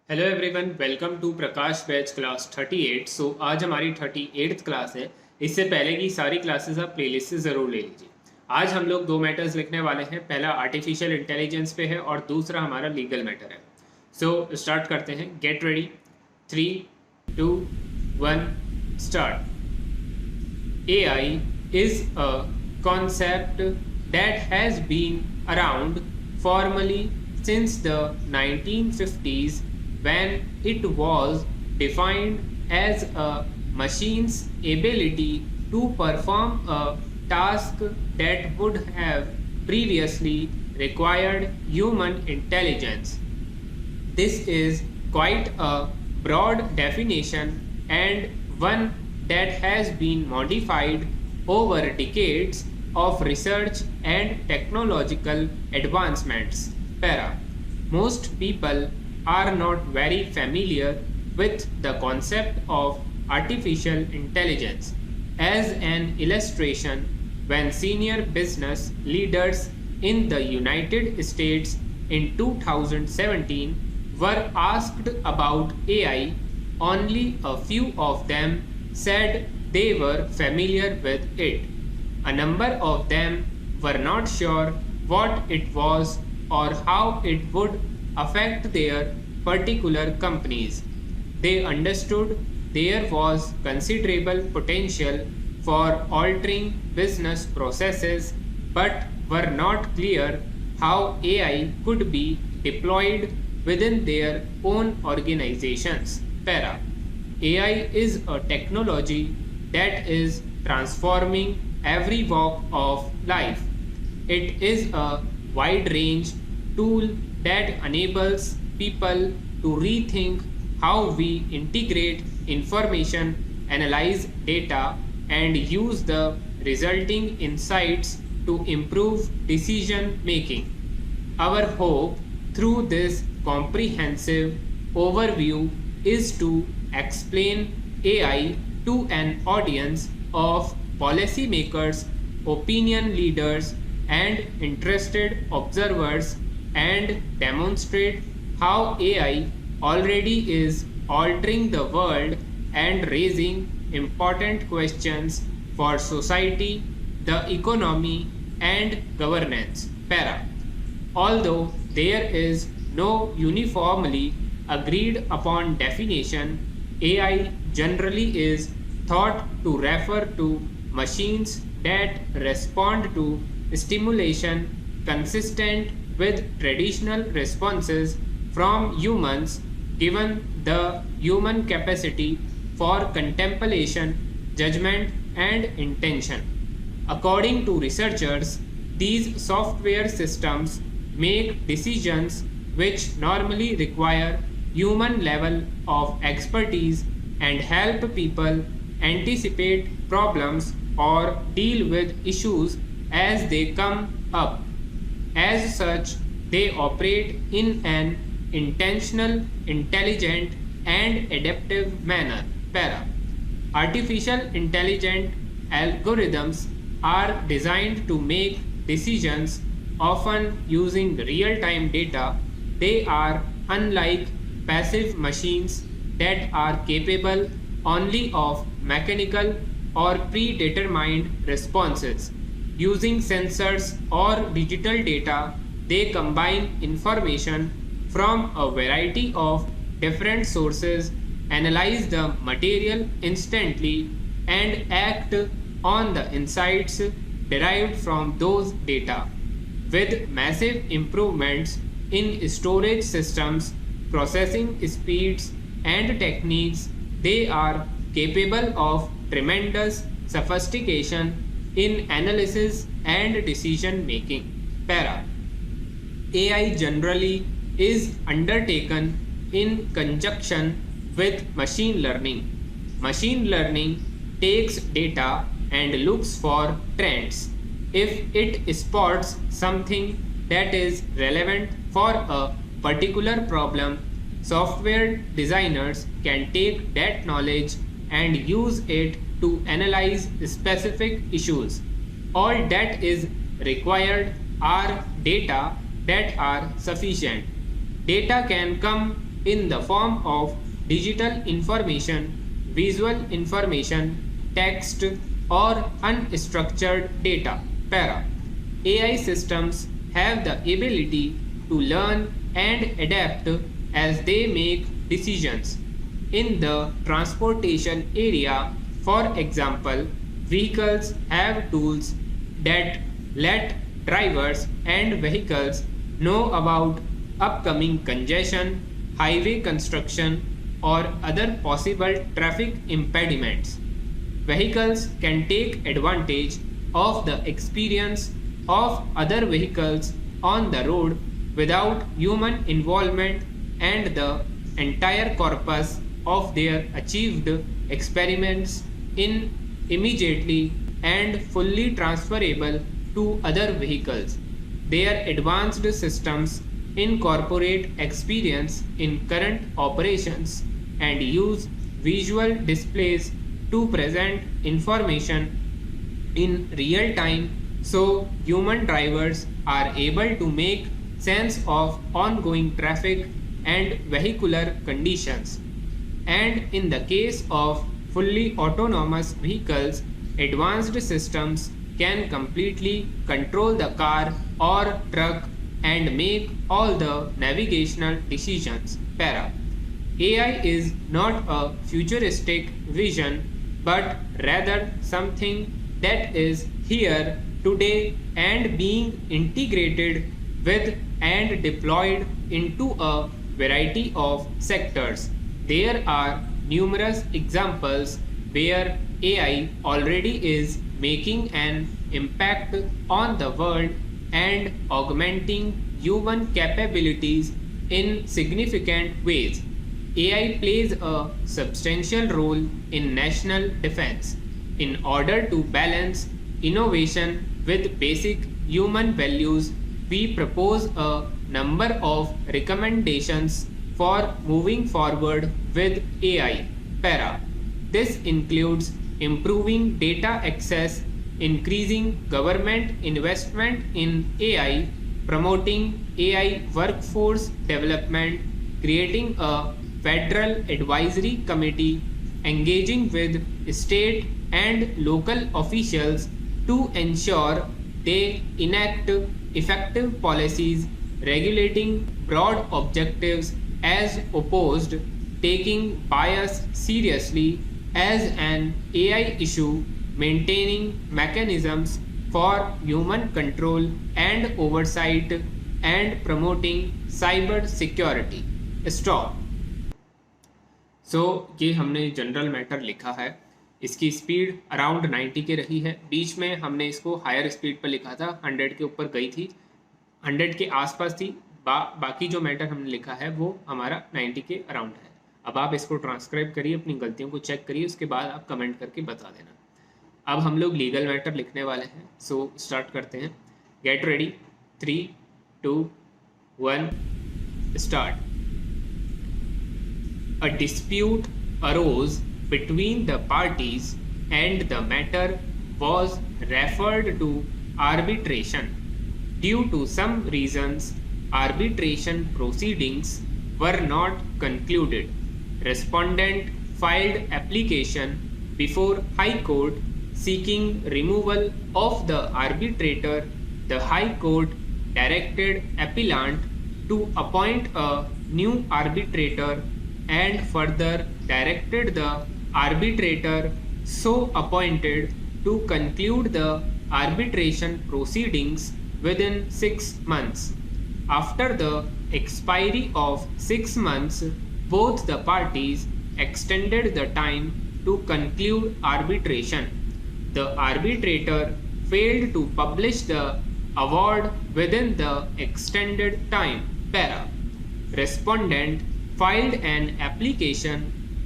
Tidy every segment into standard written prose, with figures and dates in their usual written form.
Hello everyone, welcome to Prakash batch class 38। सो आज हमारी 38th क्लास है। इससे पहले की सारी क्लासेस आप प्लेलिस्ट से ज़रूर ले लीजिए। आज हम लोग दो मैटर्स लिखने वाले हैं। पहला आर्टिफिशियल इंटेलिजेंस पे है और दूसरा हमारा लीगल मैटर है। सो स्टार्ट करते हैं। Get ready. 3, 2, 1 start. AI is a concept that has been around formally since the 1950s, when it was defined as a machine's ability to perform a task that would have previously required human intelligence. This is quite a broad definition and one that has been modified over decades of research and technological advancements. Para. Most people are not very familiar with the concept of artificial intelligence. As an illustration, when senior business leaders in the United States in 2017 were asked about AI, only a few of them said they were familiar with it. A number of them were not sure what it was or how it would affect their particular companies. They understood there was considerable potential for altering business processes, but were not clear how AI could be deployed within their own organizations. Para. AI is a technology that is transforming every walk of life. It is a wide range tool that enables people to rethink how we integrate information, analyze data, and use the resulting insights to improve decision making. Our hope through this comprehensive overview is to explain AI to an audience of policymakers, opinion leaders, and interested observers and demonstrate how AI already is altering the world and raising important questions for society, the economy, and governance. Para. Although there is no uniformly agreed upon definition, AI generally is thought to refer to machines that respond to stimulation consistent with traditional responses from humans, given the human capacity for contemplation, judgment, and intention. According to researchers, these software systems make decisions which normally require human level of expertise and help people anticipate problems or deal with issues as they come up. As such, they operate in an intentional, intelligent, and adaptive manner. Para. Artificial intelligent algorithms are designed to make decisions often using real time data. They are unlike passive machines that are capable only of mechanical or predetermined responses. Using sensors or digital data, they combine information from a variety of different sources, analyze the material instantly, and act on the insights derived from those data. With massive improvements in storage systems, processing speeds, and techniques, they are capable of tremendous sophistication in analysis and decision making. Para. AI generally is undertaken in conjunction with machine learning. Machine learning takes data and looks for trends. If it spots something that is relevant for a particular problem, software designers can take that knowledge and use it to analyze specific issues. All that is required are data that are sufficient. Data can come in the form of digital information, visual information, text, or unstructured data. Para. AI systems have the ability to learn and adapt as they make decisions. In the transportation area, for example, vehicles have tools that let drivers and vehicles know about upcoming congestion, highway construction, or other possible traffic impediments. Vehicles can take advantage of the experience of other vehicles on the road without human involvement, and the entire corpus of their achieved experiments in immediately and fully transferable to other vehicles. Their advanced systems incorporate experience in current operations and use visual displays to present information in real time so human drivers are able to make sense of ongoing traffic and vehicular conditions. And in the case of fully autonomous vehicles, advanced systems can completely control the car or truck and make all the navigational decisions. Para. AI is not a futuristic vision but rather something that is here today and being integrated with and deployed into a variety of sectors. There are numerous examples where AI already is making an impact on the world and augmenting human capabilities in significant ways. AI plays a substantial role in national defense in order to balance innovation with basic human values. We propose a number of recommendations for moving forward with AI. Para. This includes improving data access, increasing government investment in AI, promoting AI workforce development, creating a federal advisory committee, engaging with state and local officials to ensure they enact effective policies regulating broad objectives as opposed taking bias seriously as an AI issue, maintaining mechanisms for human control and oversight, and promoting cyber security. Stop. ये हमने general matter लिखा है, इसकी speed around 90 के रही है। बीच में हमने इसको हायर स्पीड पर लिखा था, 100 के ऊपर गई थी, 100 के आसपास थी। बाकी जो मैटर हमने लिखा है वो हमारा 90 के अराउंड है। अब आप इसको ट्रांसक्राइब करिए, अपनी गलतियों को चेक करिए, उसके बाद आप कमेंट करके बता देना। अब हम लोग लीगल मैटर लिखने वाले हैं, सो स्टार्ट करते हैं। Get ready, 3, 2, 1, start. A dispute arose between the parties and the matter was referred to arbitration. Due to some reasons, arbitration proceedings were not concluded. Respondent filed application before High Court seeking removal of the arbitrator. The High Court directed appellant to appoint a new arbitrator and further directed the arbitrator so appointed to conclude the arbitration proceedings within 6 months. After the expiry of 6 months, both the parties extended the time to conclude arbitration. The arbitrator failed to publish the award within the extended time. Para. Respondent filed an application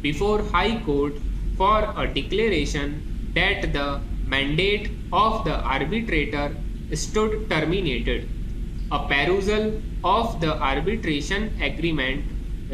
before High Court for a declaration that the mandate of the arbitrator stood terminated. A perusal of the arbitration agreement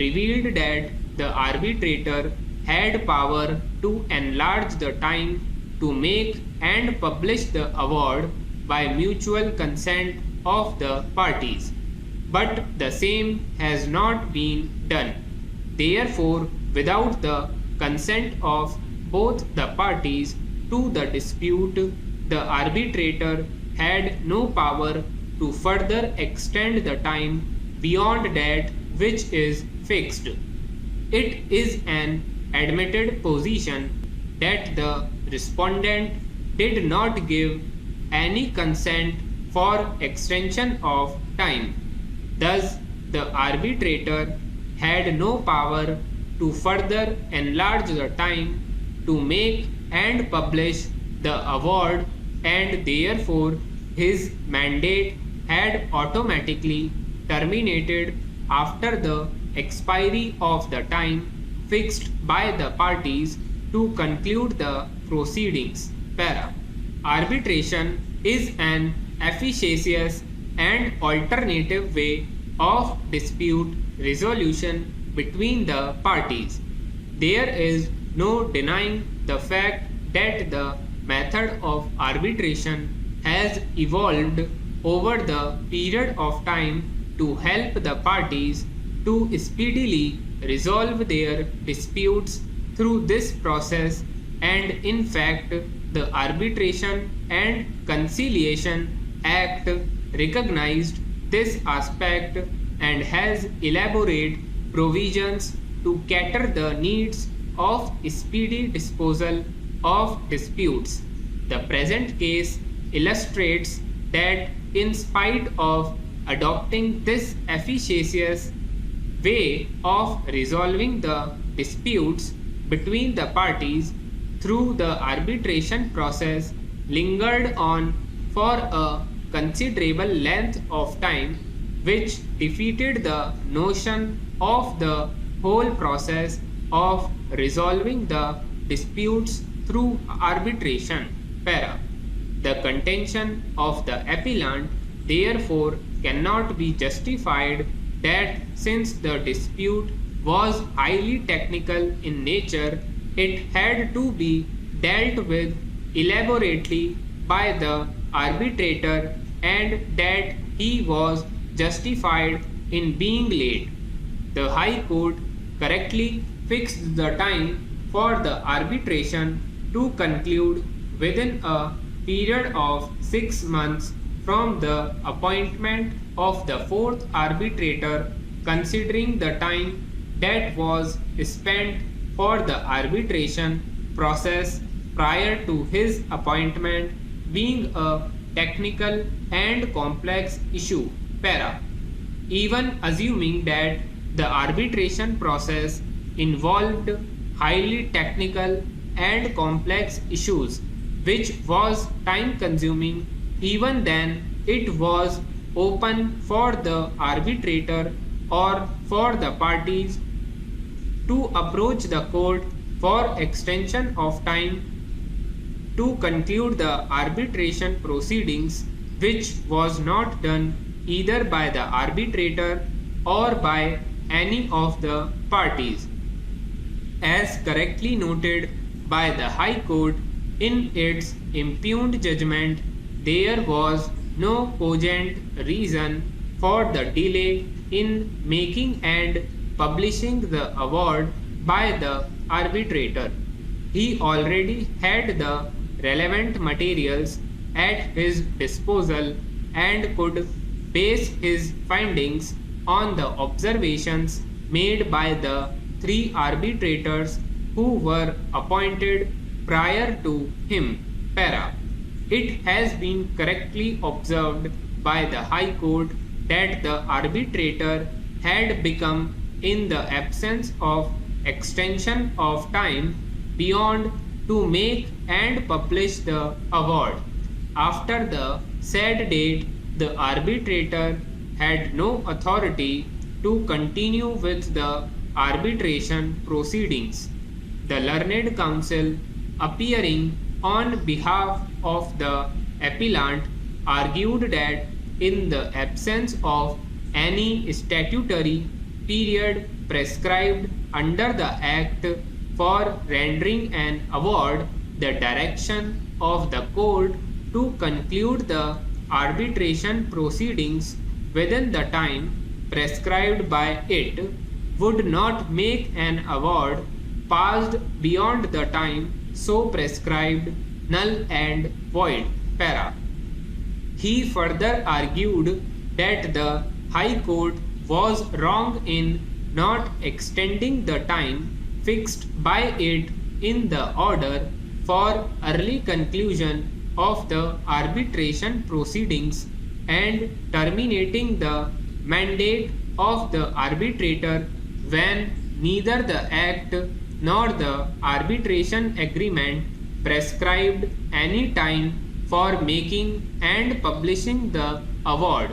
revealed that the arbitrator had power to enlarge the time to make and publish the award by mutual consent of the parties, but the same has not been done. therefore, without the consent of both the parties to the dispute, the arbitrator had no power to further extend the time beyond that which is fixed. It is an admitted position that the respondent did not give any consent for extension of time. Thus, the arbitrator had no power to further enlarge the time to make and publish the award, and therefore his mandate had automatically terminated after the expiry of the time fixed by the parties to conclude the proceedings. Para. Arbitration is an efficacious and alternative way of dispute resolution between the parties. There is no denying the fact that the method of arbitration has evolved over the period of time to help the parties to speedily resolve their disputes through this process, and in fact the Arbitration and Conciliation Act recognized this aspect and has elaborate provisions to cater the needs of speedy disposal of disputes. The present case illustrates that in spite of adopting this efficacious way of resolving the disputes between the parties through the arbitration process lingered on for a considerable length of time, which defeated the notion of the whole process of resolving the disputes through arbitration. Para. The contention of the appellant therefore cannot be justified that since the dispute was highly technical in nature, it had to be dealt with elaborately by the arbitrator, and that he was justified in being late. The High Court correctly fixed the time for the arbitration to conclude within a period of 6 months from the appointment of the fourth arbitrator, considering the time that was spent for the arbitration process prior to his appointment being a technical and complex issue. Para. Even assuming that the arbitration process involved highly technical and complex issues, which was time consuming, even then it was open for the arbitrator or for the parties to approach the court for extension of time to conclude the arbitration proceedings, which was not done either by the arbitrator or by any of the parties. As correctly noted by the High Court in its impugned judgment, there was no cogent reason for the delay in making and publishing the award by the arbitrator. He already had the relevant materials at his disposal and could base his findings on the observations made by the 3 arbitrators who were appointed prior to him. Para. It has been correctly observed by the High Court that the arbitrator had become, in the absence of extension of time beyond, to make and publish the award. After the said date, the arbitrator had no authority to continue with the arbitration proceedings. The learned counsel, appearing on behalf of the appellant, argued that in the absence of any statutory period prescribed under the Act for rendering an award, the direction of the court to conclude the arbitration proceedings within the time prescribed by it would not make an award passed beyond the time so prescribed null and void. Para. He further argued that the High Court was wrong in not extending the time fixed by it in the order for early conclusion of the arbitration proceedings and terminating the mandate of the arbitrator when neither the act nor the arbitration agreement prescribed any time for making and publishing the award.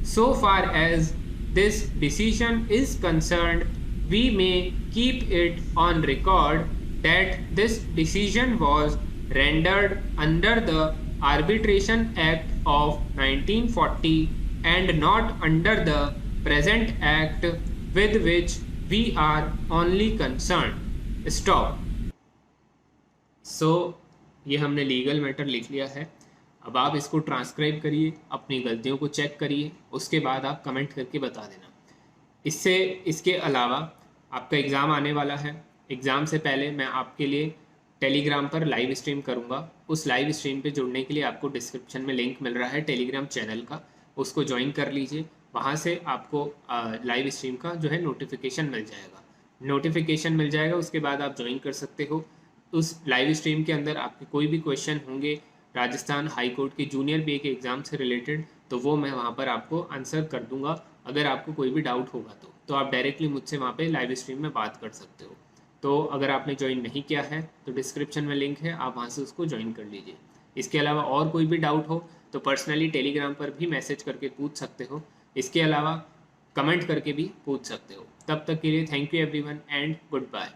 So far as this decision is concerned, we may keep it on record that this decision was rendered under the Arbitration Act of 1940 and not under the present act with which we are only concerned. Stop. So ये हमने legal matter लिख लिया है. अब आप इसको transcribe करिए, अपनी गलतियों को चेक करिए, उसके बाद आप कमेंट करके बता देना. इसके अलावा आपका एग्ज़ाम आने वाला है. एग्ज़ाम से पहले मैं आपके लिए टेलीग्राम पर लाइव स्ट्रीम करूंगा. उस लाइव स्ट्रीम पे जुड़ने के लिए आपको डिस्क्रिप्शन में लिंक मिल रहा है टेलीग्राम चैनल का, उसको ज्वाइन कर लीजिए. वहाँ से आपको लाइव स्ट्रीम का जो है नोटिफिकेशन मिल जाएगा. उसके बाद आप ज्वाइन कर सकते हो. उस लाइव स्ट्रीम के अंदर आपके कोई भी क्वेश्चन होंगे राजस्थान हाई कोर्ट के जूनियर बीए के एग्ज़ाम से रिलेटेड, तो वो मैं वहाँ पर आपको आंसर कर दूंगा. अगर आपको कोई भी डाउट होगा तो आप डायरेक्टली मुझसे वहाँ पे लाइव स्ट्रीम में बात कर सकते हो. तो अगर आपने ज्वाइन नहीं किया है तो डिस्क्रिप्शन में लिंक है, आप वहाँ से उसको ज्वाइन कर लीजिए. इसके अलावा और कोई भी डाउट हो तो पर्सनली टेलीग्राम पर भी मैसेज करके पूछ सकते हो. इसके अलावा कमेंट करके भी पूछ सकते हो. तब तक के लिए thank you everyone and good bye.